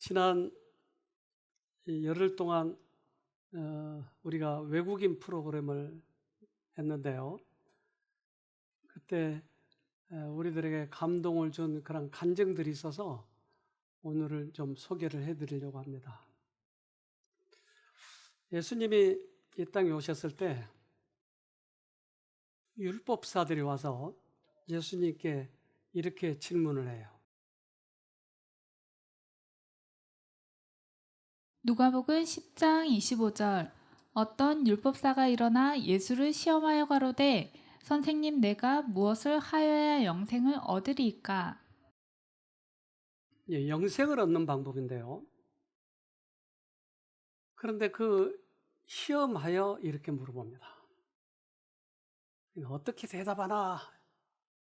지난 열흘 동안 우리가 외국인 프로그램을 했는데요. 그때 우리들에게 감동을 준 그런 간증들이 있어서 오늘을 좀 소개를 해드리려고 합니다. 예수님이 이 땅에 오셨을 때 율법사들이 와서 예수님께 이렇게 질문을 해요. 누가복음 10장 25절. 어떤 율법사가 일어나 예수를 시험하여 가로되 선생님, 내가 무엇을 하여야 영생을 얻으리이까? 영생을 얻는 방법인데요. 그런데 그 시험하여 이렇게 물어봅니다. 어떻게 대답하나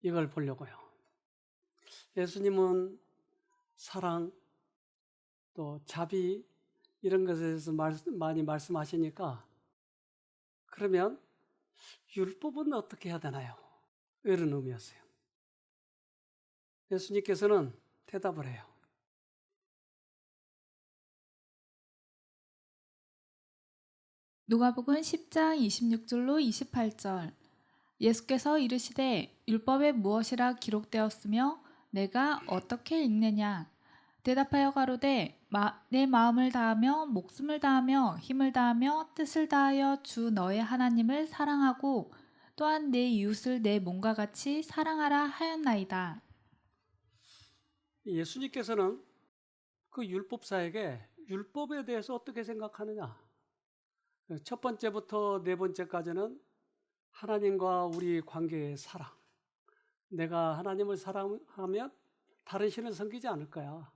이걸 보려고요. 예수님은 사랑 또 자비 이런 것에 대해서 많이 말씀하시니까 그러면 율법은 어떻게 해야 되나요? 이런 의미였어요. 예수님께서는 대답을 해요. 누가복음 10장 26절로 28절. 예수께서 이르시되 율법에 무엇이라 기록되었으며 내가 어떻게 읽느냐? 대답하여 가로되 내 마음을 다하며 목숨을 다하며 힘을 다하며 뜻을 다하여 주 너의 하나님을 사랑하고 또한 내 이웃을 내 몸과 같이 사랑하라 하였나이다. 예수님께서는 그 율법사에게 율법에 대해서 어떻게 생각하느냐? 첫 번째부터 네 번째까지는 하나님과 우리 관계의 사랑. 내가 하나님을 사랑하면 다른 신을 섬기지 않을 거야.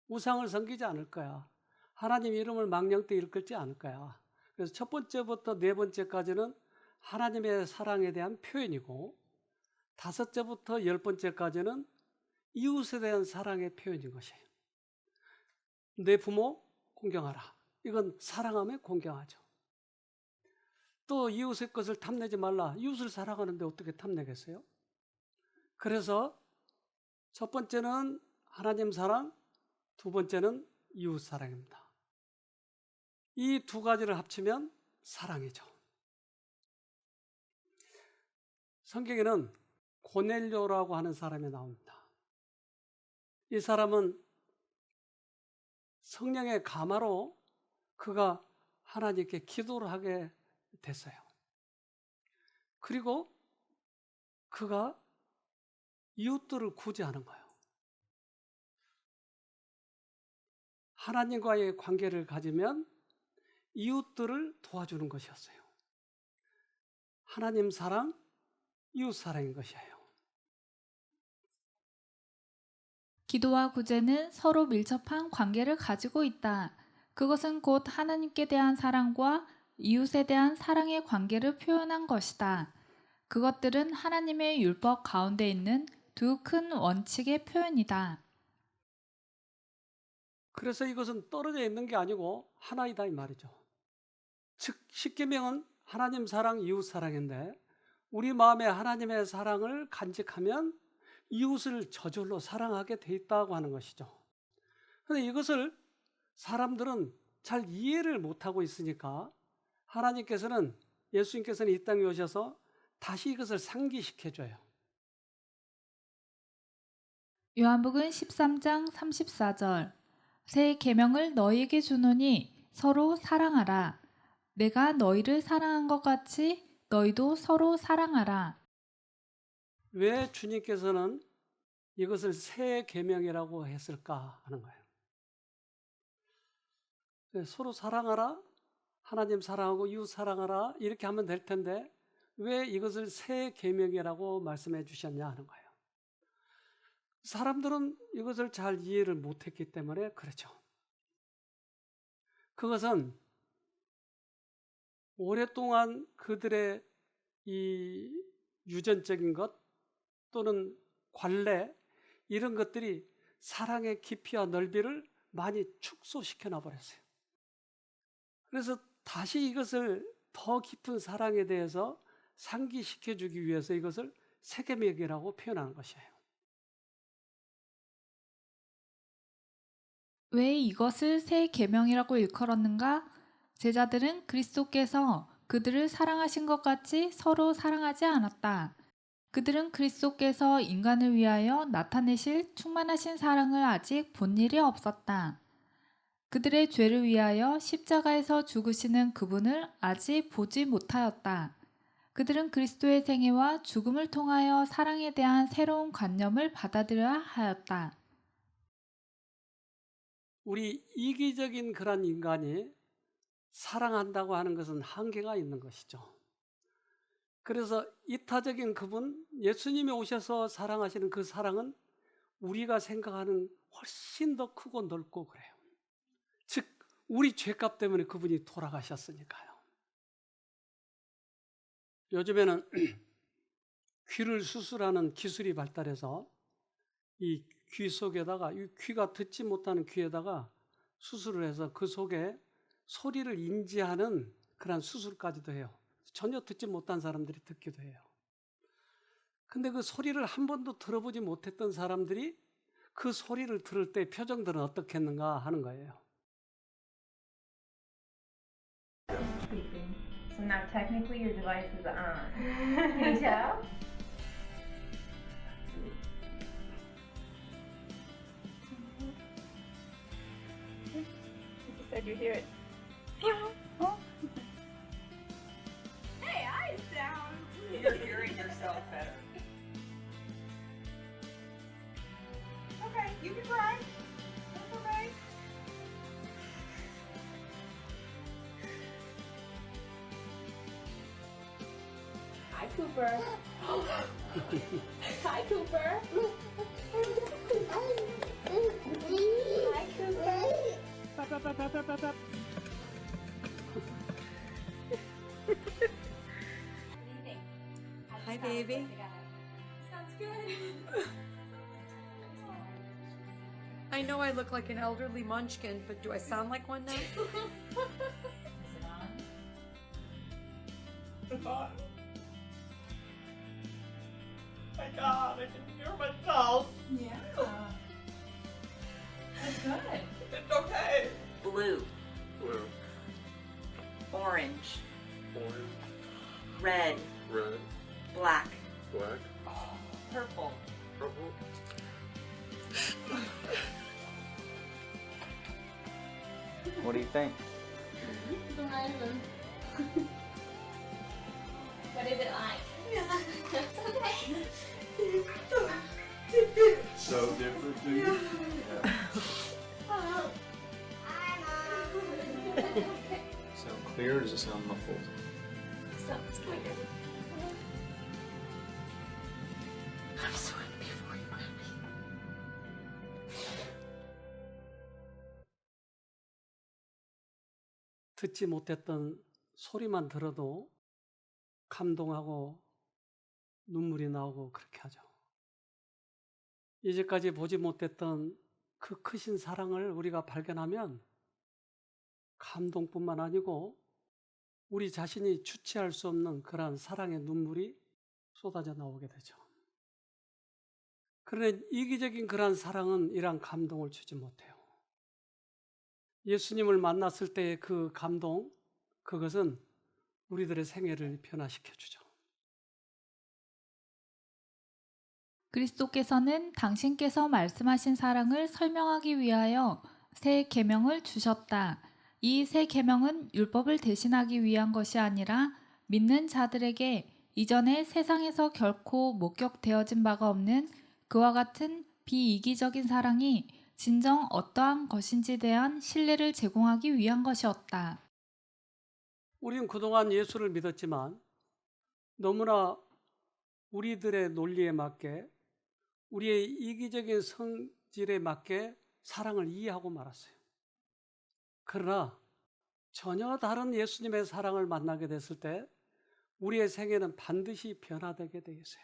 우상을 섬기지 않을 거야. 하나님 이름을 망령되 일컫지 않을 거야. 그래서 첫 번째부터 네 번째까지는 하나님의 사랑에 대한 표현이고, 다섯째부터 열 번째까지는 이웃에 대한 사랑의 표현인 것이에요. 내 부모 공경하라. 이건 사랑하면 공경하죠. 또 이웃의 것을 탐내지 말라. 이웃을 사랑하는데 어떻게 탐내겠어요? 그래서 첫 번째는 하나님 사랑, 두 번째는 이웃 사랑입니다. 이 두 가지를 합치면 사랑이죠. 성경에는 고넬료라고 하는 사람이 나옵니다. 이 사람은 성령의 감화로 그가 하나님께 기도를 하게 됐어요. 그리고 그가 이웃들을 구제하는 거예요. 하나님과의 관계를 가지면 이웃들을 도와주는 것이었어요. 하나님 사랑, 이웃 사랑인 것이에요. 기도와 구제는 서로 밀접한 관계를 가지고 있다. 그것은 곧 하나님께 대한 사랑과 이웃에 대한 사랑의 관계를 표현한 것이다. 그것들은 하나님의 율법 가운데 있는 두 큰 원칙의 표현이다. 그래서 이것은 떨어져 있는 게 아니고 하나이다 이 말이죠. 즉 십계명은 하나님 사랑, 이웃 사랑인데 우리 마음에 하나님의 사랑을 간직하면 이웃을 저절로 사랑하게 돼 있다고 하는 것이죠. 그런데 이것을 사람들은 잘 이해를 못하고 있으니까 예수님께서는 이 땅에 오셔서 다시 이것을 상기시켜줘요. 요한복음 13장 34절. 새 계명을 너희에게 주노니 서로 사랑하라. 내가 너희를 사랑한 것 같이 너희도 서로 사랑하라. 왜 주님께서는 이것을 새 계명이라고 했을까 하는 거예요. 서로 사랑하라, 하나님 사랑하고 이웃 사랑하라 이렇게 하면 될 텐데 왜 이것을 새 계명이라고 말씀해 주셨냐 하는 거예요. 사람들은 이것을 잘 이해를 못했기 때문에 그렇죠. 그것은 오랫동안 그들의 이 유전적인 것 또는 관례 이런 것들이 사랑의 깊이와 넓이를 많이 축소시켜 놔버렸어요. 그래서 다시 이것을 더 깊은 사랑에 대해서 상기시켜 주기 위해서 이것을 세계명이라고 표현하는 것이에요. 왜 이것을 새 계명이라고 일컬었는가? 제자들은 그리스도께서 그들을 사랑하신 것 같이 서로 사랑하지 않았다. 그들은 그리스도께서 인간을 위하여 나타내실 충만하신 사랑을 아직 본 일이 없었다. 그들의 죄를 위하여 십자가에서 죽으시는 그분을 아직 보지 못하였다. 그들은 그리스도의 생애와 죽음을 통하여 사랑에 대한 새로운 관념을 받아들여야 하였다. 우리 이기적인 그런 인간이 사랑한다고 하는 것은 한계가 있는 것이죠. 그래서 이타적인 그분, 예수님이 오셔서 사랑하시는 그 사랑은 우리가 생각하는 훨씬 더 크고 넓고 그래요. 즉, 우리 죄값 때문에 그분이 돌아가셨으니까요. 요즘에는 귀를 수술하는 기술이 발달해서 이 귀 속에다가, 이 귀가 듣지 못하는 귀에다가 수술을 해서 그 속에 소리를 인지하는 그런 수술까지도 해요. 전혀 듣지 못한 사람들이 듣기도 해요. 근데 그 소리를 한 번도 들어보지 못했던 사람들이 그 소리를 들을 때 표정들은 어떻겠는가 하는 거예요. Sleeping. So now technically your device is on. Can you tell? You said you hear it. Hey, I sound. You're hearing yourself better. Okay, you can cry. That's okay. Hi, Cooper. Hi, Cooper. Hi, Cooper. What do you think? Hi, baby. Sounds good. I know I look like an elderly munchkin, but do I sound like one now? Is it on? My God, I can hear myself. Yeah. That's good. It's okay. Blue, Blue, orange, orange, red, red, black, black, purple. purple. What do you think? What is it like? So different, dude. Sound clear or does it sound muffled? Sounds clear. I'm so happy for you, Mommy. 듣지 못했던 소리만 들어도 감동하고 눈물이 나오고 그렇게 하죠. 이제까지 보지 못했던 그 크신 사랑을 우리가 발견하면 감동뿐만 아니고 우리 자신이 주체할 수 없는 그러한 사랑의 눈물이 쏟아져 나오게 되죠. 그러나 이기적인 그러한 사랑은 이러한 감동을 주지 못해요. 예수님을 만났을 때의 그 감동, 그것은 우리들의 생애를 변화시켜 주죠. 그리스도께서는 당신께서 말씀하신 사랑을 설명하기 위하여 새 계명을 주셨다. 이 새 계명은 율법을 대신하기 위한 것이 아니라 믿는 자들에게 이전에 세상에서 결코 목격되어진 바가 없는 그와 같은 비이기적인 사랑이 진정 어떠한 것인지에 대한 신뢰를 제공하기 위한 것이었다. 우리는 그동안 예수를 믿었지만 너무나 우리들의 논리에 맞게 우리의 이기적인 성질에 맞게 사랑을 이해하고 말았어요. 그러나 전혀 다른 예수님의 사랑을 만나게 됐을 때 우리의 생애는 반드시 변화되게 되어 있어요.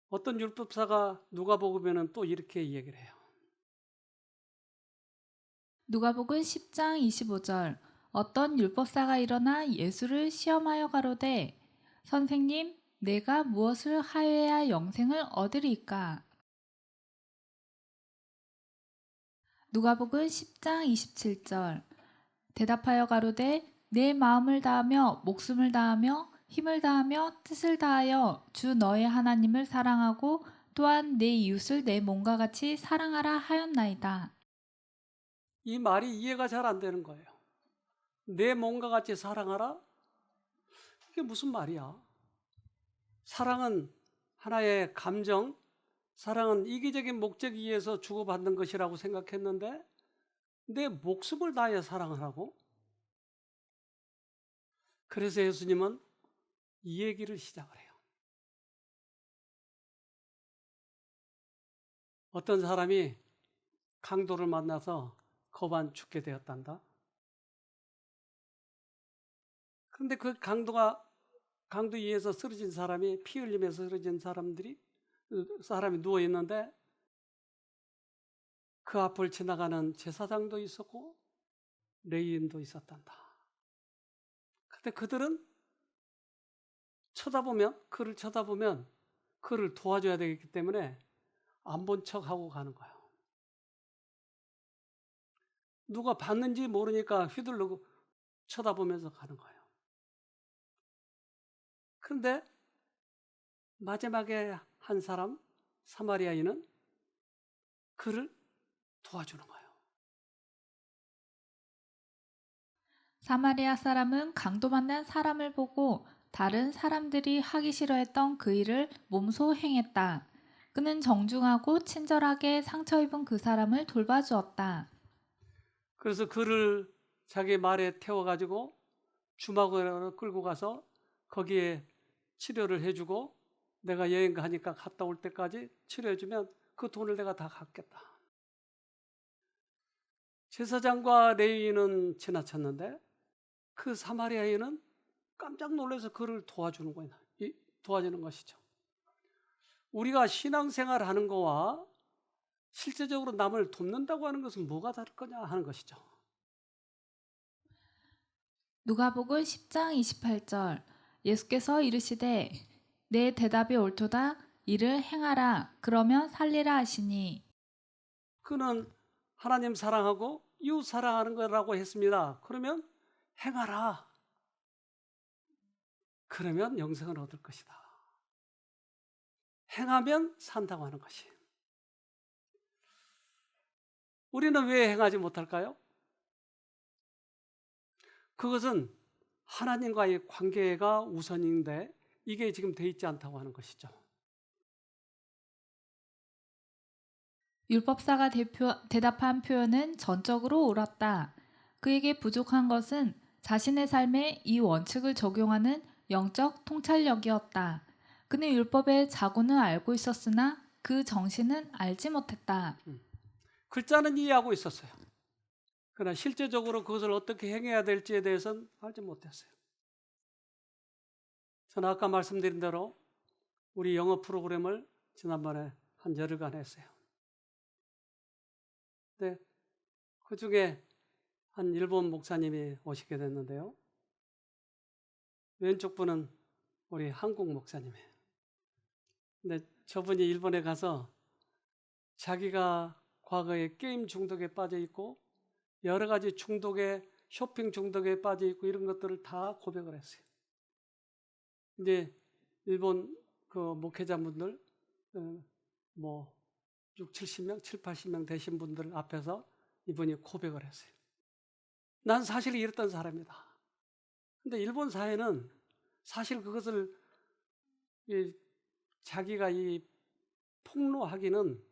어떤 율법사가 누가복음에는 또 이렇게 얘기를 해요. 누가복음 10장 25절 어떤 율법사가 일어나 예수를 시험하여 가로되 선생님 내가 무엇을 하여야 영생을 얻으리까? 누가복음 10장 27절. 대답하여 가로되 내 마음을 다하며 목숨을 다하며 힘을 다하며 뜻을 다하여 주 너의 하나님을 사랑하고 또한 내 이웃을 내 몸과 같이 사랑하라 하였나이다. 이 말이 이해가 잘 안 되는 거예요. 내 몸과 같이 사랑하라? 이게 무슨 말이야? 사랑은 하나의 감정, 사랑은 이기적인 목적에 의해서 주고받는 것이라고 생각했는데 내 목숨을 다해 사랑하라고? 그래서 예수님은 이 얘기를 시작을 해요. 어떤 사람이 강도를 만나서 거반 죽게 되었단다. 그런데 그 강도 위에서 쓰러진 사람이 피 흘리면서 쓰러진 사람이 누워 있는데 그 앞을 지나가는 제사장도 있었고 레위인도 있었단다. 근데 그들은 그를 쳐다보면 그를 도와줘야 되기 때문에 안 본 척하고 가는 거예요. 누가 봤는지 모르니까 휘둘르고 쳐다보면서 가는 거예요. 그런데 마지막에 한 사람, 사마리아인은 그를 도와주는 거예요. 사마리아 사람은 강도 만난 사람을 보고 다른 사람들이 하기 싫어했던 그 일을 몸소 행했다. 그는 정중하고 친절하게 상처 입은 그 사람을 돌봐주었다. 그래서 그를 자기 말에 태워가지고 주막으로 끌고 가서 거기에 치료를 해주고 내가 여행 가니까 갔다 올 때까지 치료해주면 그 돈을 내가 다 갚겠다. 제사장과 레위인은 지나쳤는데 그 사마리아인은 깜짝 놀라서 그를 도와주는 거예요. 도와주는 것이죠. 우리가 신앙생활 하는 거와 실제적으로 남을 돕는다고 하는 것은 뭐가 다를 거냐 하는 것이죠. 누가복음 10장 28절. 예수께서 이르시되 내 대답이 옳도다. 이를 행하라. 그러면 살리라 하시니. 그는 하나님 사랑하고 이웃 사랑하는 거라고 했습니다. 그러면 행하라. 그러면 영생을 얻을 것이다. 행하면 산다고 하는 것이. 우리는 왜 행하지 못할까요? 그것은 하나님과의 관계가 우선인데 이게 지금 돼 있지 않다고 하는 것이죠. 율법사가 대답한 표현은 전적으로 옳았다. 그에게 부족한 것은 자신의 삶에 이 원칙을 적용하는 영적 통찰력이었다. 그는 율법의 자고는 알고 있었으나 그 정신은 알지 못했다. 글자는 이해하고 있었어요. 그러나 실제적으로 그것을 어떻게 행해야 될지에 대해서는 알지 못했어요. 저는 아까 말씀드린 대로 우리 영어 프로그램을 지난번에 한 열흘간 했어요. 근데 그 중에 한 일본 목사님이 오시게 됐는데요. 왼쪽 분은 우리 한국 목사님이에요. 근데 저분이 일본에 가서 자기가 과거에 게임 중독에 빠져 있고 여러 가지 중독에 쇼핑 중독에 빠져 있고 이런 것들을 다 고백을 했어요. 이제 일본 그 목회자분들 뭐 70명, 80명 되신 분들 앞에서 이분이 고백을 했어요. 난 사실 이랬던 사람이다. 근데 일본 사회는 사실 그것을 자기가 폭로하기는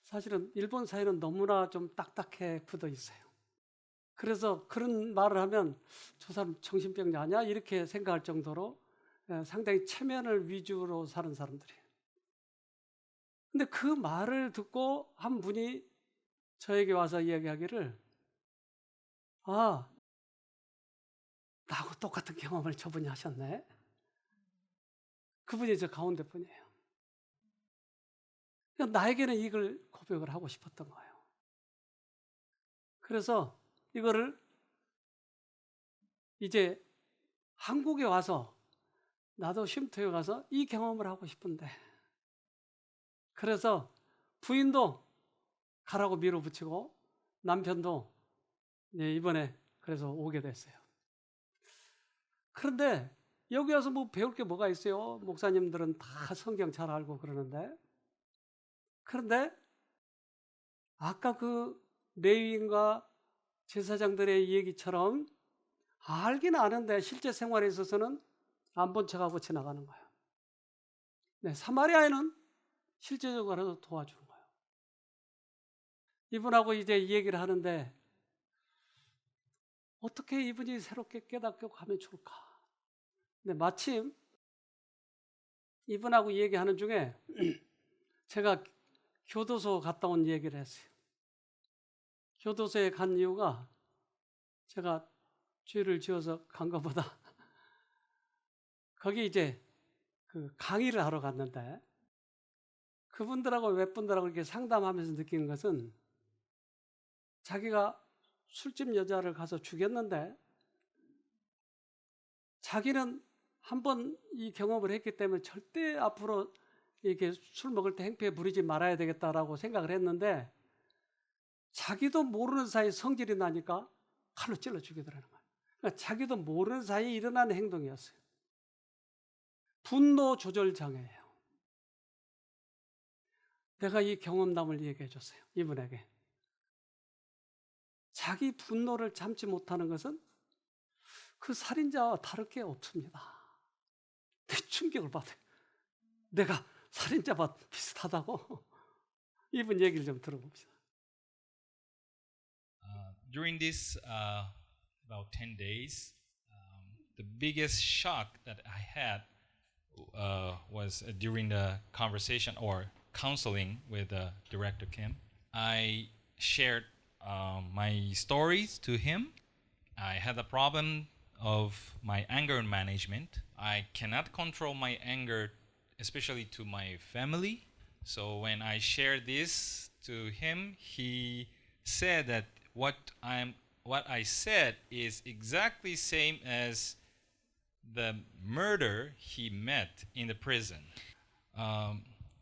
사실은 일본 사회는 너무나 좀 딱딱해 굳어 있어요. 그래서 그런 말을 하면 저 사람 정신병자 아니야? 이렇게 생각할 정도로 상당히 체면을 위주로 사는 사람들이에요. 근데 그 말을 듣고 한 분이 저에게 와서 이야기하기를 나하고 똑같은 경험을 저분이 하셨네. 그분이 저 가운데 분이에요. 나에게는 이걸 고백을 하고 싶었던 거예요. 그래서 이거를 이제 한국에 와서 나도 쉼터에 가서 이 경험을 하고 싶은데 그래서 부인도 가라고 밀어붙이고 남편도 이번에 그래서 오게 됐어요. 그런데 여기 와서 뭐 배울 게 뭐가 있어요? 목사님들은 다 성경 잘 알고 그러는데. 그런데 아까 그 레위인과 제사장들의 얘기처럼 알긴 아는데 실제 생활에 있어서는 안 본 척하고 지나가는 거예요. 네, 사마리아인은 실제적으로 도와주는 거예요. 이분하고 이제 이 얘기를 하는데 어떻게 이분이 새롭게 깨닫고 가면 좋을까? 근데 마침 이분하고 얘기하는 중에 제가 교도소 갔다 온 얘기를 했어요. 교도소에 간 이유가 제가 죄를 지어서 간 것보다 거기 이제 그 강의를 하러 갔는데 그분들하고 웹분들하고 이렇게 상담하면서 느낀 것은 자기가 술집 여자를 가서 죽였는데 자기는 한번 이 경험을 했기 때문에 절대 앞으로 이렇게 술 먹을 때 행패에 부리지 말아야 되겠다라고 생각을 했는데 자기도 모르는 사이 성질이 나니까 칼로 찔러 죽이더라는 거예요. 그러니까 자기도 모르는 사이에 일어나는 행동이었어요. 분노 조절 장애예요. 내가 이 경험담을 얘기해 줬어요. 이분에게. 자기 분노를 참지 못하는 것은 그 살인자와 다를 게 없습니다. 내 충격을 받아요. 내가 살인자와 비슷하다고. 이분 얘기를 좀 들어봅시다. During this about 10 days, the biggest shock that I had was during the conversation or counseling with Director Kim. I shared my stories to him. I had a problem of my anger management. I cannot control my anger, especially to my family. So when I shared this to him, he said that what I said is exactly same as the murder he met in the prison.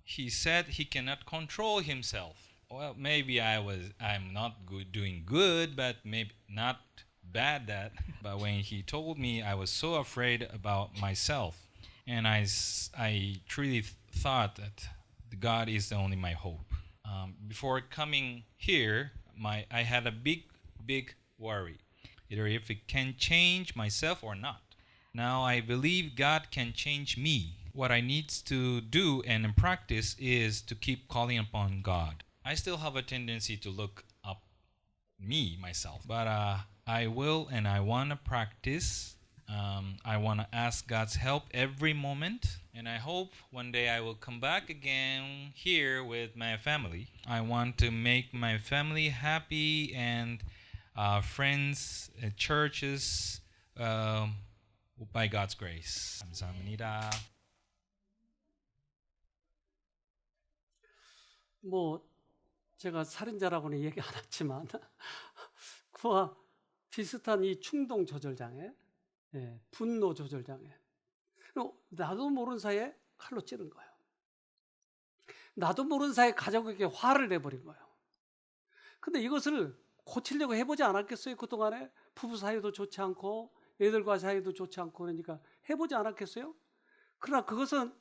He said he cannot control himself. Well, maybe I'm not doing good, but maybe not bad that. But when he told me, I was so afraid about myself, and I truly thought that God is only my hope. Before coming here, I had a big worry, either if it can change myself or not. Now I believe God can change me. What I need to do and practice is to keep calling upon God. I still have a tendency to look up myself, but I will and I want to practice. I want to ask God's help every moment, and I hope one day I will come back again here with my family. I want to make my family happy and friends, churches, by God's grace. 감사합니다. 뭐 제가 살인자라고는 얘기 안 했지만 그와 비슷한 이 충동 조절 장애, 분노 조절 장애. 나도 모르는 사이에 칼로 찌른 거예요. 나도 모르는 사이에 가족에게 화를 내버린 거예요. 근데 이것을 고치려고 해보지 않았겠어요? 그동안에 부부 사이도 좋지 않고 애들과 사이도 좋지 않고 그러니까 해보지 않았겠어요? 그러나 그것은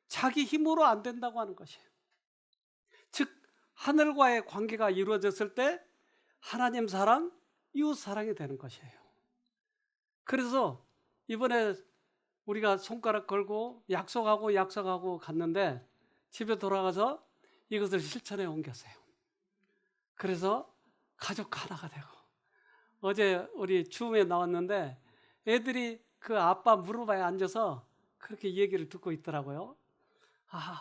자기 힘으로 안 된다고 하는 것이에요. 즉 하늘과의 관계가 이루어졌을 때 하나님 사랑, 이웃 사랑이 되는 것이에요. 그래서 이번에 우리가 손가락 걸고 약속하고 갔는데 집에 돌아가서 이것을 실천에 옮겼어요. 그래서 가족 하나가 되고 어제 우리 줌에 나왔는데 애들이 그 아빠 무릎에 앉아서 그렇게 얘기를 듣고 있더라고요.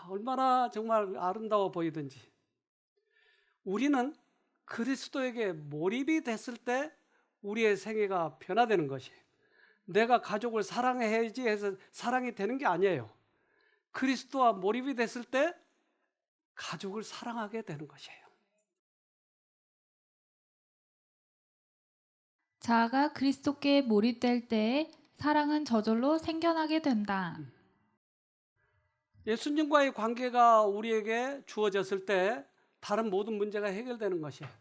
얼마나 정말 아름다워 보이든지. 우리는 그리스도에게 몰입이 됐을 때 우리의 생애가 변화되는 것이에요. 내가 가족을 사랑해야지 해서 사랑이 되는 게 아니에요. 그리스도와 몰입이 됐을 때 가족을 사랑하게 되는 것이에요. 자아가 그리스도께 몰입될 때 사랑은 저절로 생겨나게 된다. 예수님과의 관계가 우리에게 주어졌을 때 다른 모든 문제가 해결되는 것이에요.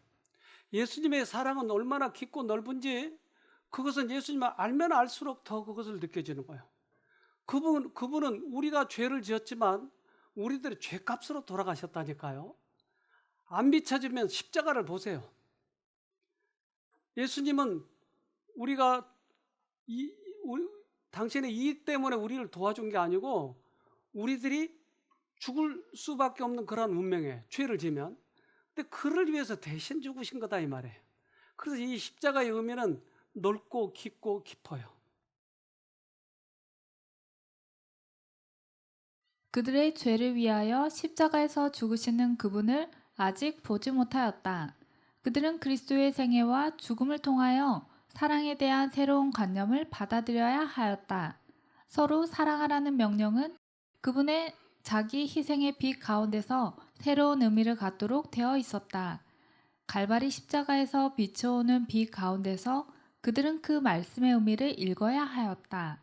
예수님의 사랑은 얼마나 깊고 넓은지 그것은 예수님을 알면 알수록 더 그것을 느껴지는 거예요. 그분은 우리가 죄를 지었지만 우리들의 죄값으로 돌아가셨다니까요. 안 비춰지면 십자가를 보세요. 예수님은 당신의 이익 때문에 우리를 도와준 게 아니고 우리들이 죽을 수밖에 없는 그런 운명에 죄를 지면, 근데 그를 위해서 대신 죽으신 거다 이 말이에요. 그래서 이 십자가의 의미는 넓고 깊고 깊어요. 그들의 죄를 위하여 십자가에서 죽으시는 그분을 아직 보지 못하였다. 그들은 그리스도의 생애와 죽음을 통하여 사랑에 대한 새로운 관념을 받아들여야 하였다. 서로 사랑하라는 명령은 그분의 자기 희생의 빛 가운데서 새로운 의미를 갖도록 되어 있었다. 갈바리 십자가에서 비춰오는 빛 가운데서 그들은 그 말씀의 의미를 읽어야 하였다.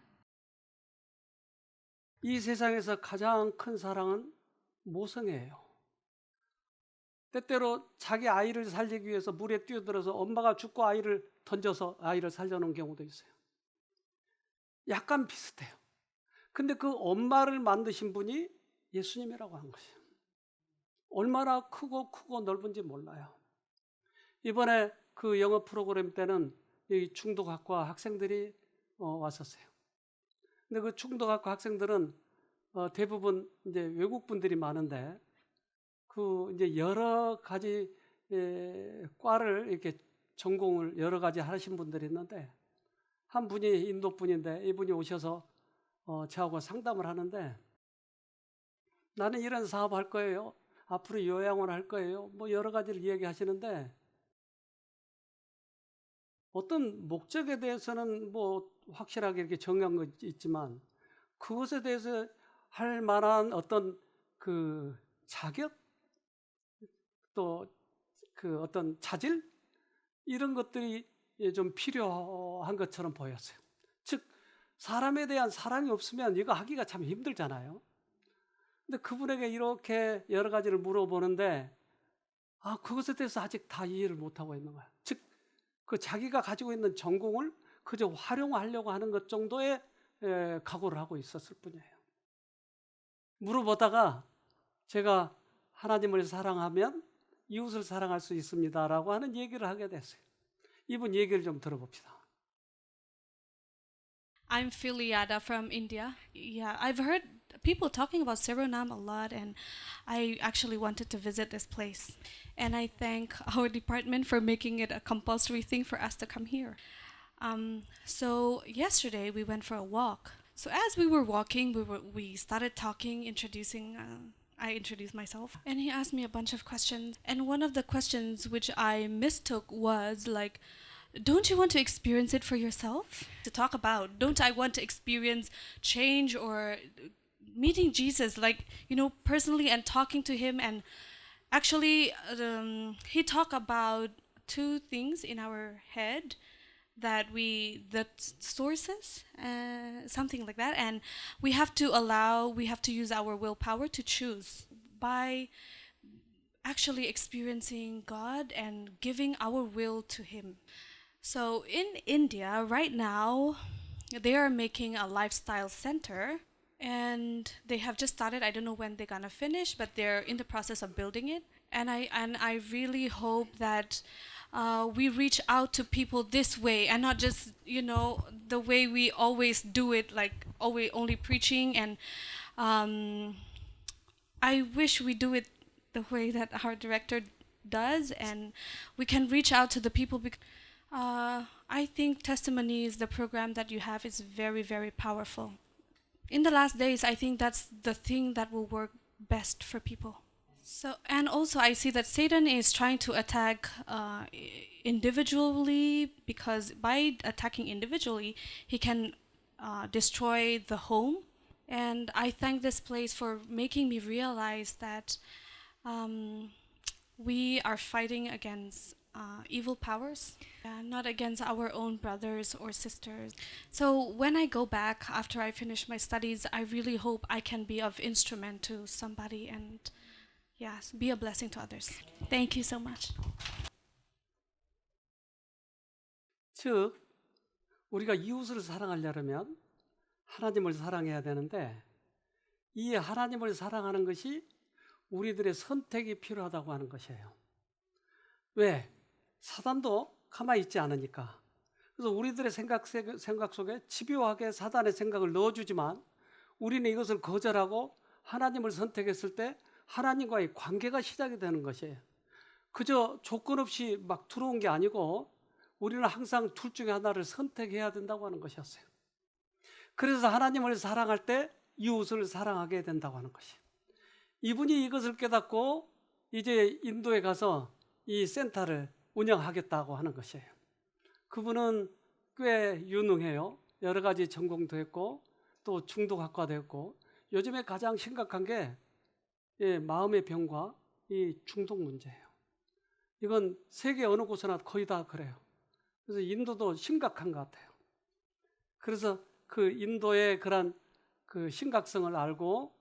이 세상에서 가장 큰 사랑은 모성애예요. 때때로 자기 아이를 살리기 위해서 물에 뛰어들어서 엄마가 죽고 아이를 던져서 아이를 살려놓은 경우도 있어요. 약간 비슷해요. 근데 그 엄마를 만드신 분이 예수님이라고 한 것이에요. 얼마나 크고 넓은지 몰라요. 이번에 그 영어 프로그램 때는 이 중도학과 학생들이 왔었어요. 근데 그 중도학과 학생들은 대부분 이제 외국 분들이 많은데 그 이제 여러 가지 과를 이렇게 전공을 여러 가지 하신 분들이 있는데 한 분이 인도 분인데 이분이 오셔서 저하고 상담을 하는데 나는 이런 사업 할 거예요. 앞으로 요양원 할 거예요. 뭐 여러 가지를 이야기하시는데 어떤 목적에 대해서는 뭐 확실하게 이렇게 정한 거 있지만 그것에 대해서 할 만한 어떤 그 자격 또 그 어떤 자질 이런 것들이 좀 필요한 것처럼 보였어요. 즉 사람에 대한 사랑이 없으면 이거 하기가 참 힘들잖아요. 근데 그분에게 이렇게 여러 가지를 물어보는데 그것에 대해서 아직 다 이해를 못하고 있는 거야. 즉 그 자기가 가지고 있는 전공을 그저 활용하려고 하는 것 정도의 각오를 하고 있었을 뿐이에요. 물어보다가 제가 하나님을 사랑하면 이웃을 사랑할 수 있습니다라고 하는 얘기를 하게 됐어요. 이분 얘기를 좀 들어봅시다. I'm Filiada from India. Yeah, I've heard people talking about Seronam a lot, and I actually wanted to visit this place. And I thank our department for making it a compulsory thing for us to come here. So yesterday we went for a walk. So as we were walking, we started talking, I introduced myself, and he asked me a bunch of questions. And one of the questions which I mistook was like, don't you want to experience it for yourself? To talk about, don't I want to experience change or meeting Jesus, like, personally and talking to him? And actually, he talked about two things in our head the sources, something like that. And we have to use our willpower to choose by actually experiencing God and giving our will to him. So in India right now, they are making a lifestyle center, and they have just started. I don't know when they're gonna finish, but they're in the process of building it. And I really hope that we reach out to people this way, and not just the way we always do it, like always only preaching. And I wish we do it the way that our director does, and we can reach out to the people. I think Testimonies, the program that you have, is very, very powerful. In the last days, I think that's the thing that will work best for people. So, and also I see that Satan is trying to attack individually, because by attacking individually, he can destroy the home. And I thank this place for making me realize that we are fighting against evil powers, not against our own brothers or sisters. So when I go back after I finish my studies, I really hope I can be of instrument to somebody and be a blessing to others. Thank you so much. 즉 우리가 이웃을 사랑하려면 하나님을 사랑해야 되는데 이 하나님을 사랑하는 것이 우리들의 선택이 필요하다고 하는 것이에요. 왜? 사단도 가만히 있지 않으니까. 그래서 우리들의 생각 속에 집요하게 사단의 생각을 넣어주지만 우리는 이것을 거절하고 하나님을 선택했을 때 하나님과의 관계가 시작이 되는 것이에요. 그저 조건 없이 막 들어온 게 아니고 우리는 항상 둘 중에 하나를 선택해야 된다고 하는 것이었어요. 그래서 하나님을 사랑할 때 이웃을 사랑하게 된다고 하는 것이에요. 이분이 이것을 깨닫고 이제 인도에 가서 이 센터를 운영하겠다고 하는 것이에요. 그분은 꽤 유능해요. 여러 가지 전공도 했고 또 중독학과도 했고 요즘에 가장 심각한 게 마음의 병과 이 중독 문제예요. 이건 세계 어느 곳이나 거의 다 그래요. 그래서 인도도 심각한 것 같아요. 그래서 그 인도의 그런 그 심각성을 알고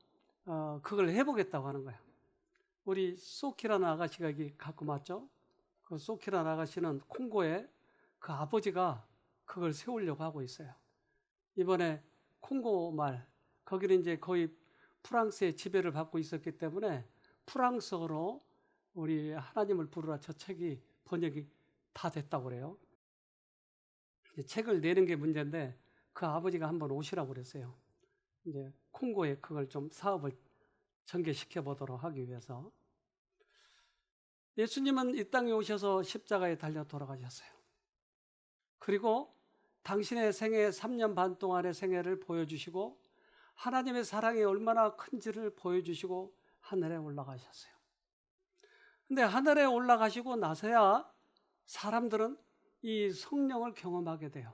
그걸 해보겠다고 하는 거예요. 우리 소키라는 아가씨가 여기 갖고 왔죠. 그 소키라는 아가씨는 콩고에 그 아버지가 그걸 세우려고 하고 있어요. 이번에 콩고 말 거기는 이제 거의 프랑스의 지배를 받고 있었기 때문에 프랑스어로 우리 하나님을 부르라 저 책이 번역이 다 됐다고 그래요. 책을 내는 게 문제인데 그 아버지가 한번 오시라고 그랬어요. 이제 콩고에 그걸 좀 사업을 전개시켜 보도록 하기 위해서. 예수님은 이 땅에 오셔서 십자가에 달려 돌아가셨어요. 그리고 당신의 생애 3년 반 동안의 생애를 보여주시고 하나님의 사랑이 얼마나 큰지를 보여주시고 하늘에 올라가셨어요. 근데 하늘에 올라가시고 나서야 사람들은 이 성령을 경험하게 돼요.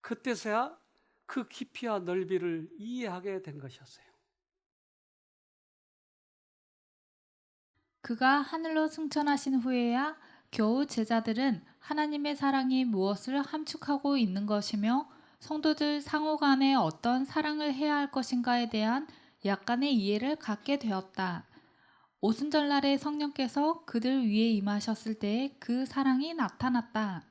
그때서야 그 깊이와 넓이를 이해하게 된 것이었어요. 그가 하늘로 승천하신 후에야 겨우 제자들은 하나님의 사랑이 무엇을 함축하고 있는 것이며 성도들 상호 간에 어떤 사랑을 해야 할 것인가에 대한 약간의 이해를 갖게 되었다. 오순절날에 성령께서 그들 위에 임하셨을 때 그 사랑이 나타났다.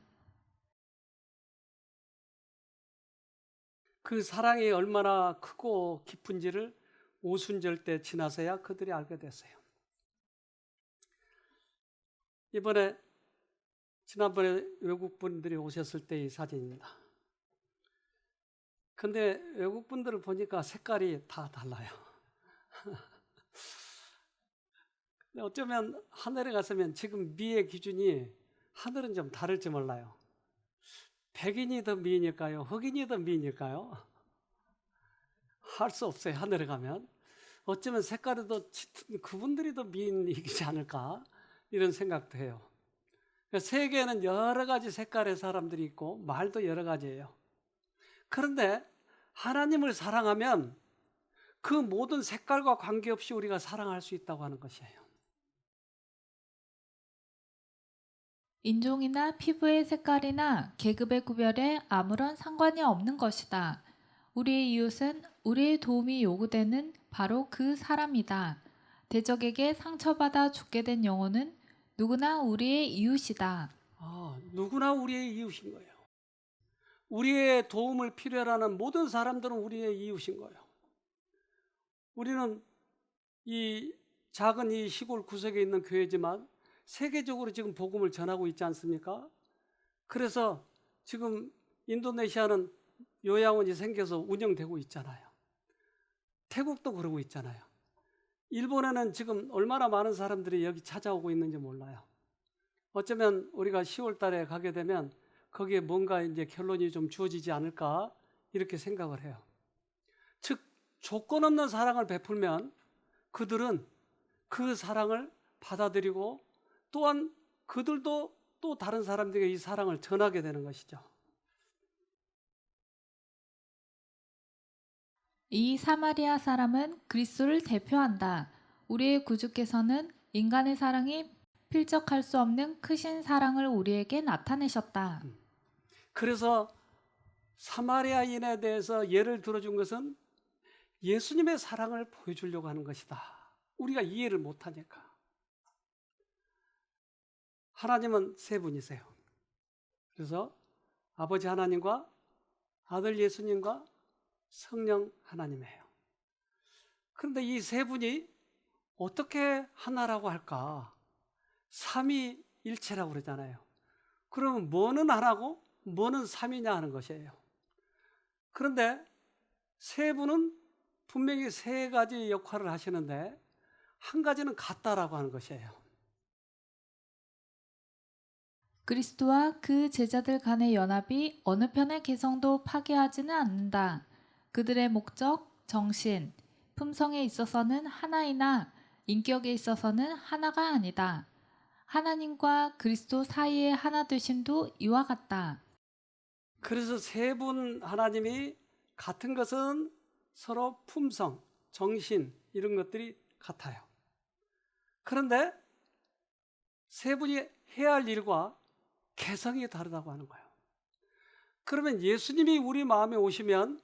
그 사랑이 얼마나 크고 깊은지를 오순절 때 지나서야 그들이 알게 됐어요. 지난번에 외국분들이 오셨을 때의 사진입니다. 근데 외국분들을 보니까 색깔이 다 달라요. 근데 어쩌면 하늘에 갔으면 지금 미의 기준이 하늘은 좀 다를지 몰라요. 백인이 더 미인일까요? 흑인이 더 미인일까요? 할 수 없어요. 하늘에 가면. 어쩌면 색깔이 더 짙은 그분들이 더 미인이지 않을까? 이런 생각도 해요. 세계에는 여러 가지 색깔의 사람들이 있고 말도 여러 가지예요. 그런데 하나님을 사랑하면 그 모든 색깔과 관계없이 우리가 사랑할 수 있다고 하는 것이에요. 인종이나 피부의 색깔이나 계급의 구별에 아무런 상관이 없는 것이다. 우리의 이웃은 우리의 도움이 요구되는 바로 그 사람이다. 대적에게 상처받아 죽게 된 영혼은 누구나 우리의 이웃이다. 누구나 우리의 이웃인 거예요. 우리의 도움을 필요하는 모든 사람들은 우리의 이웃인 거예요. 우리는 이 작은 이 시골 구석에 있는 교회지만 세계적으로 지금 복음을 전하고 있지 않습니까? 그래서 지금 인도네시아는 요양원이 생겨서 운영되고 있잖아요. 태국도 그러고 있잖아요. 일본에는 지금 얼마나 많은 사람들이 여기 찾아오고 있는지 몰라요. 어쩌면 우리가 10월 달에 가게 되면 거기에 뭔가 이제 결론이 좀 주어지지 않을까 이렇게 생각을 해요. 즉 조건 없는 사랑을 베풀면 그들은 그 사랑을 받아들이고 또한 그들도 또 다른 사람들에게 이 사랑을 전하게 되는 것이죠. 이 사마리아 사람은 그리스도를 대표한다. 우리의 구주께서는 인간의 사랑이 필적할 수 없는 크신 사랑을 우리에게 나타내셨다. 그래서 사마리아인에 대해서 예를 들어준 것은 예수님의 사랑을 보여주려고 하는 것이다. 우리가 이해를 못하니까. 하나님은 세 분이세요. 그래서 아버지 하나님과 아들 예수님과 성령 하나님이에요. 그런데 이 세 분이 어떻게 하나라고 할까? 삼위일체라고 그러잖아요. 그러면 뭐는 하나고 뭐는 삼이냐 하는 것이에요. 그런데 세 분은 분명히 세 가지 역할을 하시는데 한 가지는 같다라고 하는 것이에요. 그리스도와 그 제자들 간의 연합이 어느 편의 개성도 파괴하지는 않는다. 그들의 목적, 정신, 품성에 있어서는 하나이나 인격에 있어서는 하나가 아니다. 하나님과 그리스도 사이의 하나 되심도 이와 같다. 그래서 세 분 하나님이 같은 것은 서로 품성, 정신 이런 것들이 같아요. 그런데 세 분이 해야 할 일과 개성이 다르다고 하는 거예요. 그러면 예수님이 우리 마음에 오시면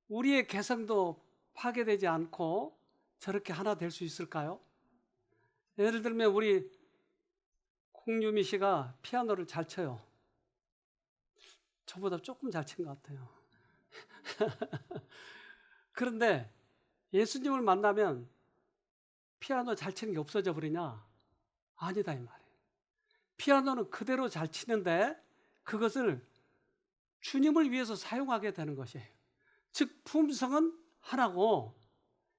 우리의 개성도 파괴되지 않고 저렇게 하나 될 수 있을까요? 예를 들면 우리 공유미 씨가 피아노를 잘 쳐요. 저보다 조금 잘 친 것 같아요. 그런데 예수님을 만나면 피아노 잘 치는 게 없어져 버리냐? 아니다 이 말이에요. 피아노는 그대로 잘 치는데 그것을 주님을 위해서 사용하게 되는 것이에요. 즉 품성은 하나고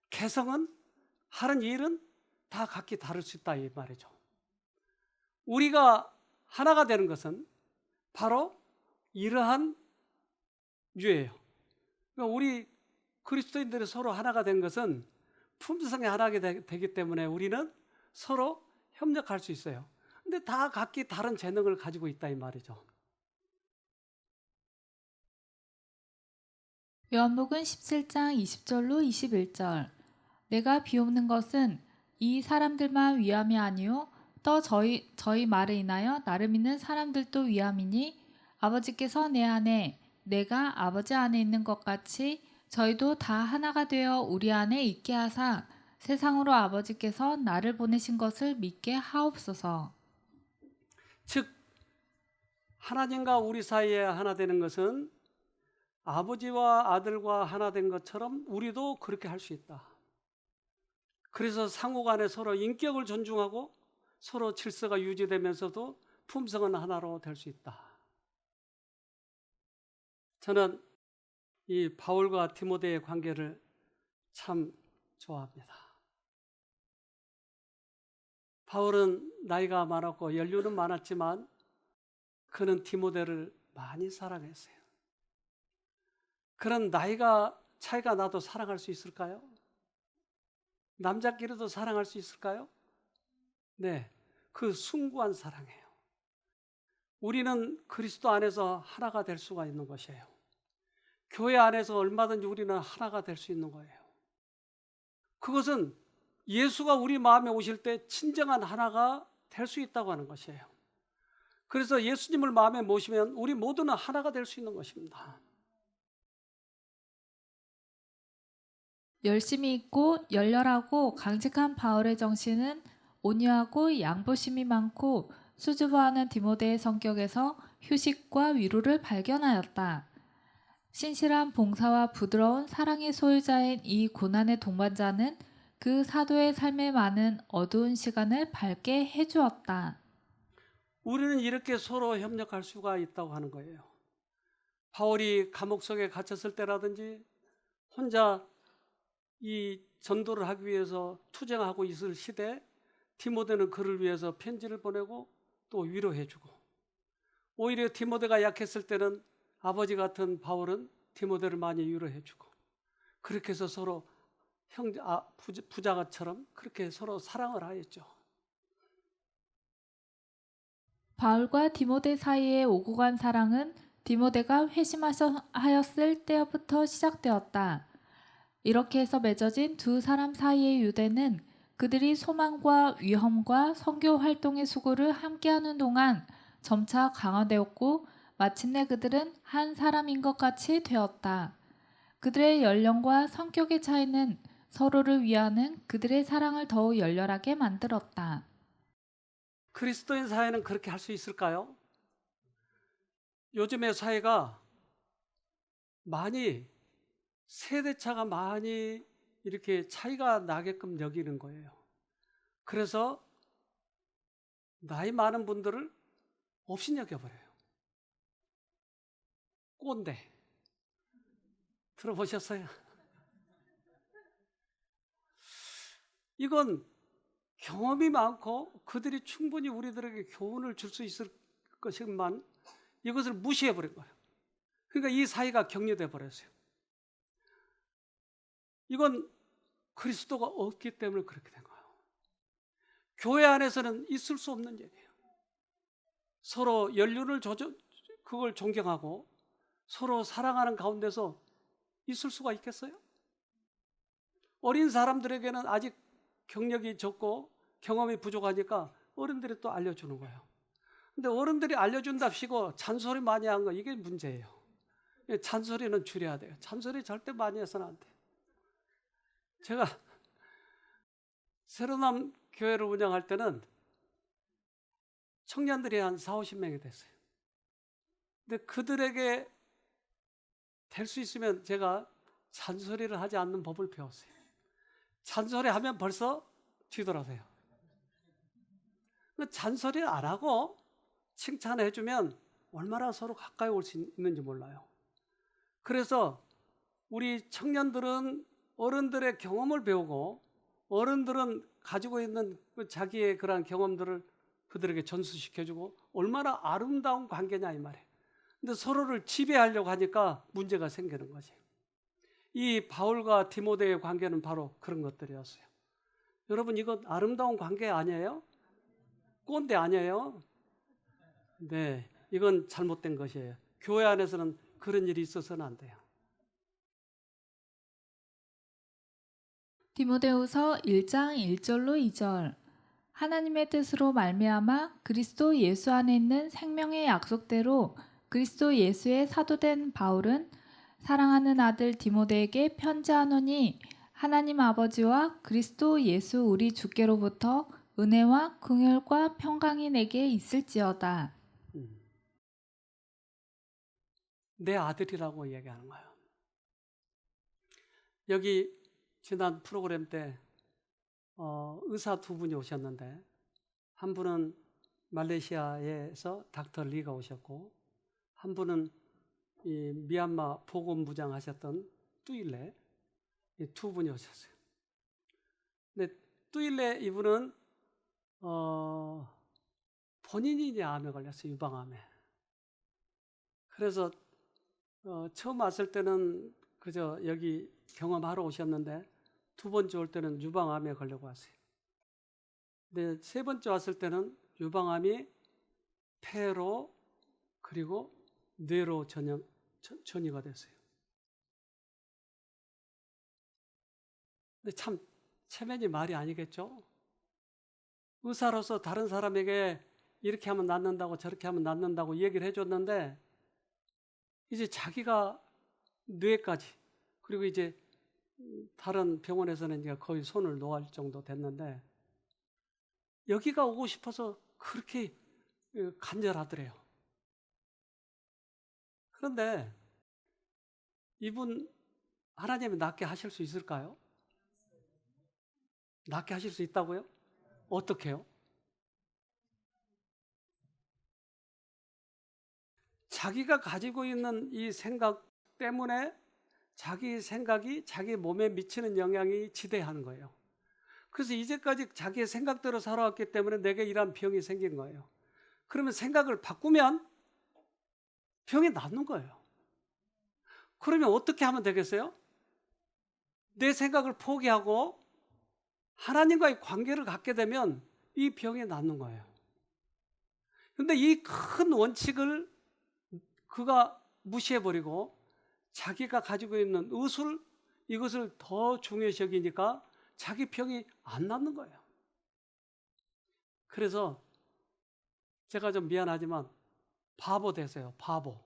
개성은 하는 일은 다 각기 다를 수 있다 이 말이죠. 우리가 하나가 되는 것은 바로 이러한 유예요. 그러니까 우리 그리스도인들이 서로 하나가 된 것은 품성이 하나가 되기 때문에 우리는 서로 협력할 수 있어요. 근데 다 각기 다른 재능을 가지고 있다 이 말이죠. 요한복음 17장 20절로 21절. 내가 비옵는 것은 이 사람들만 위함이 아니요 또 저희 말을 인하여 나를 믿는 사람들도 위함이니 아버지께서 내 안에 내가 아버지 안에 있는 것 같이 저희도 다 하나가 되어 우리 안에 있게 하사 세상으로 아버지께서 나를 보내신 것을 믿게 하옵소서. 즉 하나님과 우리 사이에 하나 되는 것은 아버지와 아들과 하나 된 것처럼 우리도 그렇게 할 수 있다. 그래서 상호 간에 서로 인격을 존중하고 서로 질서가 유지되면서도 품성은 하나로 될 수 있다. 저는 이 바울과 디모데의 관계를 참 좋아합니다. 바울은 나이가 많았고 연륜은 많았지만 그는 디모데를 많이 사랑했어요. 그런 나이가 차이가 나도 사랑할 수 있을까요? 남자끼리도 사랑할 수 있을까요? 네, 그 숭고한 사랑이에요. 우리는 그리스도 안에서 하나가 될 수가 있는 것이에요. 교회 안에서 얼마든지 우리는 하나가 될 수 있는 거예요. 그것은 예수가 우리 마음에 오실 때 진정한 하나가 될 수 있다고 하는 것이에요. 그래서 예수님을 마음에 모시면 우리 모두는 하나가 될 수 있는 것입니다. 열심히 있고 열렬하고 강직한 바울의 정신은 온유하고 양보심이 많고 수줍어하는 디모데의 성격에서 휴식과 위로를 발견하였다. 신실한 봉사와 부드러운 사랑의 소유자인 이 고난의 동반자는 그 사도의 삶에 많은 어두운 시간을 밝게 해주었다. 우리는 이렇게 서로 협력할 수가 있다고 하는 거예요. 바울이 감옥 속에 갇혔을 때라든지 혼자 이 전도를 하기 위해서 투쟁하고 있을 시대에 디모데는 그를 위해서 편지를 보내고 또 위로해주고, 오히려 디모데가 약했을 때는 아버지 같은 바울은 디모데를 많이 위로해주고, 그렇게 해서 서로 부자가처럼 그렇게 서로 사랑을 하였죠. 바울과 디모데 사이에 오고 간 사랑은 디모데가 회심하였을 때부터 시작되었다. 이렇게 해서 맺어진 두 사람 사이의 유대는 그들이 소망과 위험과 선교 활동의 수고를 함께하는 동안 점차 강화되었고 마침내 그들은 한 사람인 것 같이 되었다. 그들의 연령과 성격의 차이는 서로를 위하는 그들의 사랑을 더욱 열렬하게 만들었다. 그리스도인 사회는 그렇게 할 수 있을까요? 요즘의 사회가 많이 세대차가 많이 이렇게 차이가 나게끔 여기는 거예요. 그래서 나이 많은 분들을 없인 여겨버려요. 꼰대. 들어보셨어요? 이건 경험이 많고 그들이 충분히 우리들에게 교훈을 줄 수 있을 것이지만 이것을 무시해버린 거예요. 그러니까 이 사이가 격려돼 버렸어요. 이건 그리스도가 없기 때문에 그렇게 된 거예요. 교회 안에서는 있을 수 없는 일이에요. 서로 연륜을 그걸 존경하고 서로 사랑하는 가운데서 있을 수가 있겠어요? 어린 사람들에게는 아직 경력이 적고 경험이 부족하니까 어른들이 또 알려주는 거예요. 근데 어른들이 알려준답시고 잔소리 많이 한 거 이게 문제예요. 잔소리는 줄여야 돼요. 잔소리 절대 많이 해서는 안 돼요. 제가 새로남 교회를 운영할 때는 청년들이 한 40-50명이 됐어요. 근데 그들에게 될 수 있으면 제가 잔소리를 하지 않는 법을 배웠어요. 잔소리 하면 벌써 뒤돌아서요. 잔소리를 안 하고 칭찬해 주면 얼마나 서로 가까이 올 수 있는지 몰라요. 그래서 우리 청년들은 어른들의 경험을 배우고 어른들은 가지고 있는 자기의 그러한 경험들을 그들에게 전수시켜주고 얼마나 아름다운 관계냐 이 말이에요. 근데 서로를 지배하려고 하니까 문제가 생기는 거지. 이 바울과 디모데의 관계는 바로 그런 것들이었어요. 여러분 이건 아름다운 관계 아니에요? 꼰대 아니에요? 네, 이건 잘못된 것이에요. 교회 안에서는 그런 일이 있어서는 안 돼요. 디모데후서 1장 1절로 2절. 하나님의 뜻으로 말미암아 그리스도 예수 안에 있는 생명의 약속대로 그리스도 예수의 사도된 바울은 사랑하는 아들 디모데에게 편지하노니 하나님 아버지와 그리스도 예수 우리 주께로부터 은혜와 긍휼과 평강이 내게 있을지어다. 내 아들이라고 얘기하는 거예요. 여기 지난 프로그램 때 의사 두 분이 오셨는데 한 분은 말레이시아에서 닥터 리가 오셨고 한 분은 이 미얀마 보건부장 하셨던 뚜일레, 이 두 분이 오셨어요. 근데 뚜일레 이분은 본인이 이제 암에 걸렸어요. 유방암에. 그래서 처음 왔을 때는 그저 여기 경험하러 오셨는데 두 번째 올 때는 유방암에 걸려고 왔어요. 근데 세 번째 왔을 때는 유방암이 폐로 그리고 뇌로 전이가 됐어요. 근데 참 체면이 말이 아니겠죠? 의사로서 다른 사람에게 이렇게 하면 낫는다고 저렇게 하면 낫는다고 얘기를 해줬는데 이제 자기가 뇌까지 그리고 이제 다른 병원에서는 이제 거의 손을 놓을 정도 됐는데 여기가 오고 싶어서 그렇게 간절하더래요. 그런데 이분 하나님이 낫게 하실 수 있을까요? 낫게 하실 수 있다고요? 어떻게요? 자기가 가지고 있는 이 생각 때문에 자기 생각이 자기 몸에 미치는 영향이 지대하는 거예요. 그래서 이제까지 자기의 생각대로 살아왔기 때문에 내게 이런 병이 생긴 거예요. 그러면 생각을 바꾸면 병이 낫는 거예요. 그러면 어떻게 하면 되겠어요? 내 생각을 포기하고 하나님과의 관계를 갖게 되면 이 병이 낫는 거예요. 그런데 이 큰 원칙을 그가 무시해버리고 자기가 가지고 있는 의술 이것을 더 중요시 여기니까 자기 병이 안 낫는 거예요. 그래서 제가 좀 미안하지만 바보 되세요. 바보.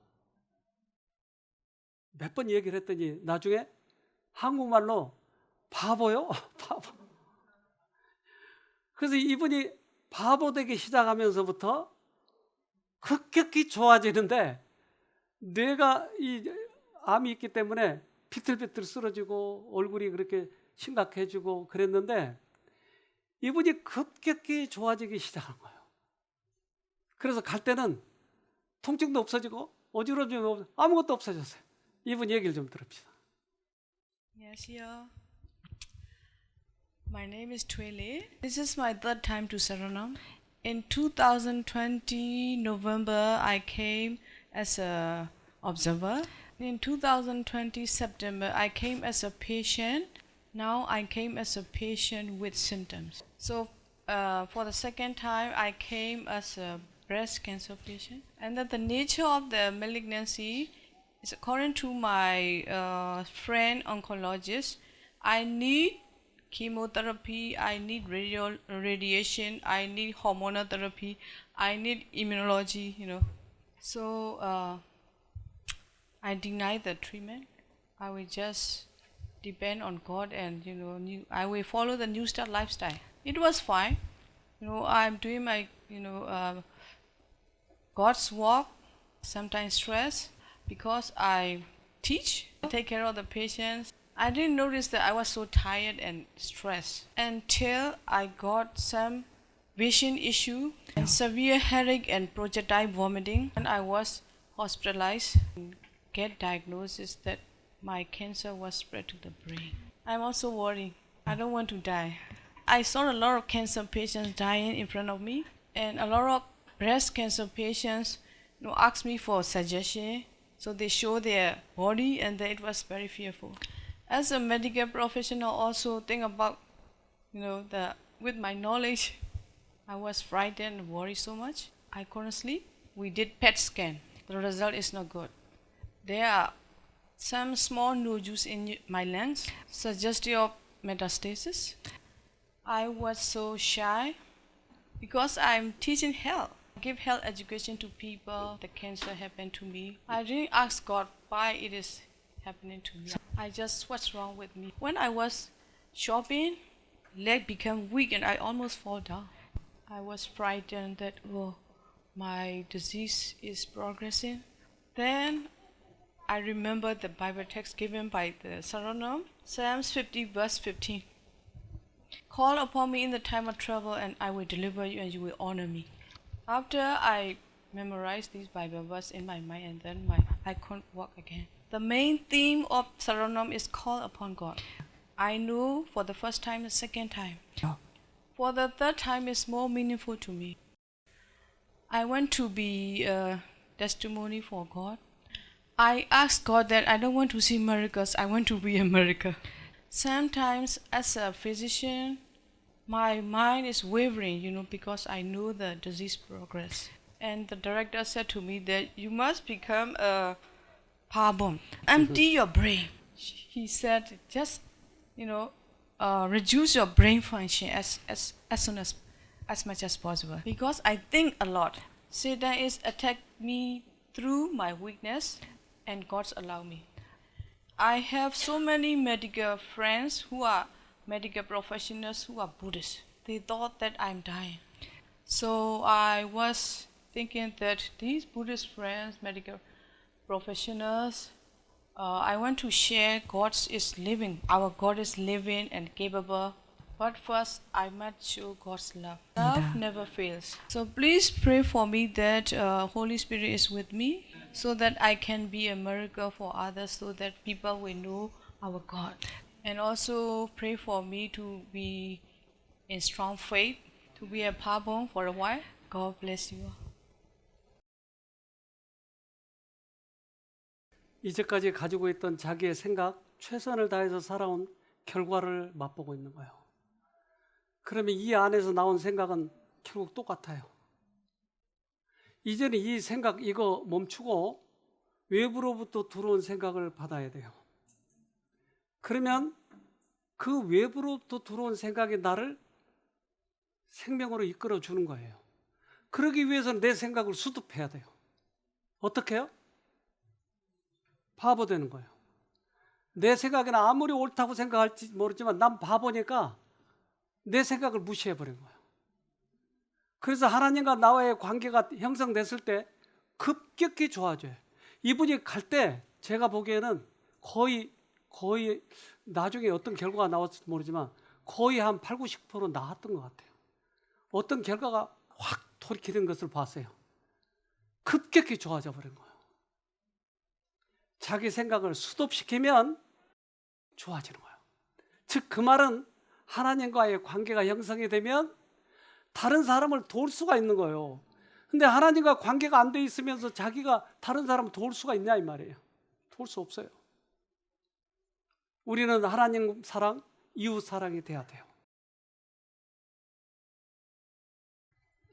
몇 번 얘기를 했더니 나중에 한국말로 바보요? 바보. 그래서 이분이 바보 되기 시작하면서부터 급격히 좋아지는데 뇌가 이 암이 있기 때문에 비틀비틀 쓰러지고 얼굴이 그렇게 심각해지고 그랬는데 이분이 급격히 좋아지기 시작한 거예요. 그래서 갈 때는 통증도 없어지고 어지러움도 아무것도 없어졌어요. 이분 얘기를 좀 들읍시다. 안녕하세요. My name is Twele. This is my third time to Saranam. In 2020 November, I came as a observer. In 2020 September, I came as a patient. Now I came as a patient with symptoms. So for the second time, I came as a breast cancer patient. And that the nature of the malignancy is according to my friend oncologist. I need chemotherapy, I need radiation, I need hormonal therapy, I need immunology, So I deny the treatment. I will just depend on God and, I will follow the New Start lifestyle. It was fine. I'm doing my, God's work, sometimes stress, because I teach, take care of the patients. I didn't notice that I was so tired and stressed until I got some vision issue and severe headache and projectile vomiting, and I was hospitalized and get diagnosis that my cancer was spread to the brain. I'm also worried. I don't want to die. I saw a lot of cancer patients dying in front of me, and a lot of breast cancer patients asked me for suggestion. So they show their body, and then it was very fearful. As a medical professional, also think about, with my knowledge, I was frightened and worried so much. I couldn't sleep. We did PET scan. The result is not good. There are some small nodules in my lungs, suggestive of metastasis. I was so shy because I'm teaching health. I give health education to people. The cancer happened to me. I didn't ask God why it is happening to me. I just, what's wrong with me? When I was shopping, leg became weak and I almost fall down. I was frightened that, my disease is progressing. Then I remember the Bible text given by the Saranam, Psalms 50 verse 15. Call upon me in the time of trouble and I will deliver you and you will honor me. After I memorized these Bible verses in my mind, and then I couldn't walk again. The main theme of Saranam is call upon God. I know for the first time, the second time. For the third time is more meaningful to me. I want to be a testimony for God. I asked God that I don't want to see miracles, I want to be a miracle. Sometimes as a physician, my mind is wavering, because I know the disease progress. And the director said to me that you must become a parbon, empty your brain. He said just, reduce your brain function as soon as much as possible. Because I think a lot. Satan is attacked me through my weakness, and God's allow me. I have so many medical friends who are medical professionals who are Buddhists. They thought that I'm dying. So I was thinking that these Buddhist friends, medical professionals, I want to share God is living. Our God is living and capable. But first, I must show God's love. Love never fails. So please pray for me that Holy Spirit is with me, so that I can be a miracle for others, so that people will know our God. And also pray for me to be in strong faith, to be a parbon for a while. God bless you. 이제까지 가지고 있던 자기의 생각, 최선을 다해서 살아온 결과를 맛보고 있는 거예요. 그러면 이 안에서 나온 생각은 결국 똑같아요. 이제는 이 생각 이거 멈추고 외부로부터 들어온 생각을 받아야 돼요. 그러면 그 외부로부터 들어온 생각이 나를 생명으로 이끌어 주는 거예요. 그러기 위해서는 내 생각을 수습해야 돼요. 어떻게 해요? 바보 되는 거예요. 내 생각에는 아무리 옳다고 생각할지 모르지만 난 바보니까 내 생각을 무시해버린 거예요. 그래서 하나님과 나와의 관계가 형성됐을 때 급격히 좋아져요. 이분이 갈 때 제가 보기에는 거의 나중에 어떤 결과가 나왔을지 모르지만 거의 한 8, 90% 나았던 것 같아요. 어떤 결과가 확 돌이키는 것을 봤어요. 급격히 좋아져 버린 거예요. 자기 생각을 수습시키면 좋아지는 거예요. 즉 그 말은 하나님과의 관계가 형성이 되면 다른 사람을 도울 수가 있는 거예요. 근데 하나님과 관계가 안 돼 있으면서 자기가 다른 사람을 도울 수가 있냐 이 말이에요. 도울 수 없어요. 우리는 하나님 사랑, 이웃 사랑이 돼야 돼요.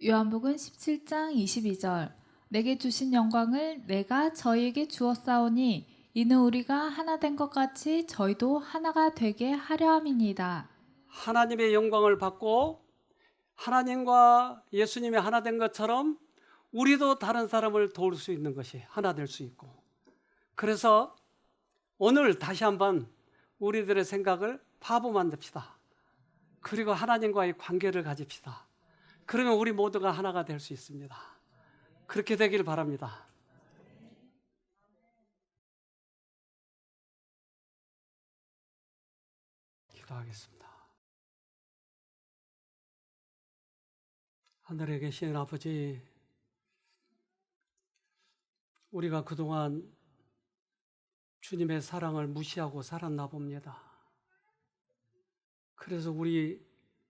요한복음 17장 22절 내게 주신 영광을 내가 저희에게 주었사오니 이는 우리가 하나 된 것 같이 저희도 하나가 되게 하려 함이니이다. 하나님의 영광을 받고 하나님과 예수님이 하나 된 것처럼 우리도 다른 사람을 도울 수 있는 것이 하나 될 수 있고, 그래서 오늘 다시 한번 우리들의 생각을 바보 만듭시다. 그리고 하나님과의 관계를 가집시다. 그러면 우리 모두가 하나가 될 수 있습니다. 그렇게 되길 바랍니다. 기도하겠습니다. 하늘에 계신 아버지, 우리가 그동안 주님의 사랑을 무시하고 살았나 봅니다. 그래서 우리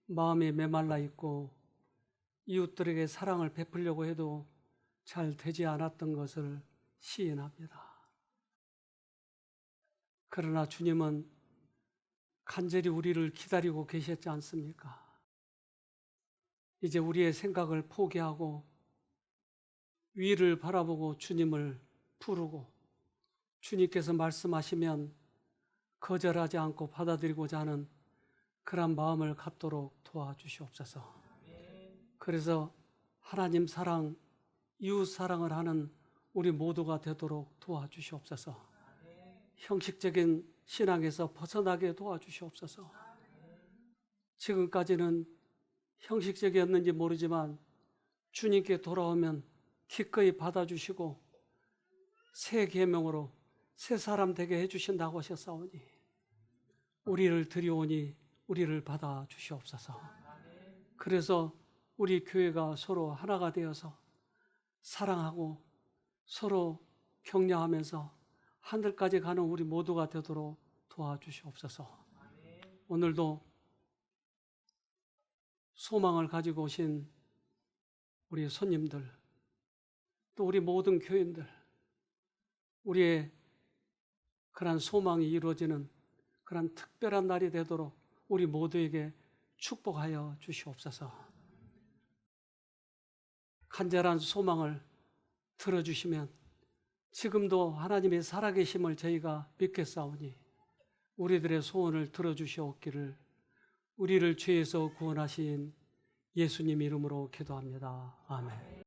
마음이 메말라 있고 이웃들에게 사랑을 베풀려고 해도 잘 되지 않았던 것을 시인합니다. 그러나 주님은 간절히 우리를 기다리고 계셨지 않습니까? 이제 우리의 생각을 포기하고 위를 바라보고 주님을 부르고 주님께서 말씀하시면 거절하지 않고 받아들이고자 하는 그런 마음을 갖도록 도와주시옵소서. 그래서 하나님 사랑, 이웃 사랑을 하는 우리 모두가 되도록 도와주시옵소서. 형식적인 신앙에서 벗어나게 도와주시옵소서. 지금까지는 형식적이었는지 모르지만 주님께 돌아오면 기꺼이 받아주시고 새 계명으로 새 사람 되게 해주신다고 하셨사오니 우리를 드리오니 우리를 받아주시옵소서. 그래서 우리 교회가 서로 하나가 되어서 사랑하고 서로 격려하면서 하늘까지 가는 우리 모두가 되도록 도와주시옵소서. 오늘도 소망을 가지고 오신 우리 손님들, 또 우리 모든 교인들, 우리의 그런 소망이 이루어지는 그런 특별한 날이 되도록 우리 모두에게 축복하여 주시옵소서. 간절한 소망을 들어주시면 지금도 하나님의 살아계심을 저희가 믿겠사오니 우리들의 소원을 들어주시옵기를 우리를 죄에서 구원하신 예수님 이름으로 기도합니다. 아멘.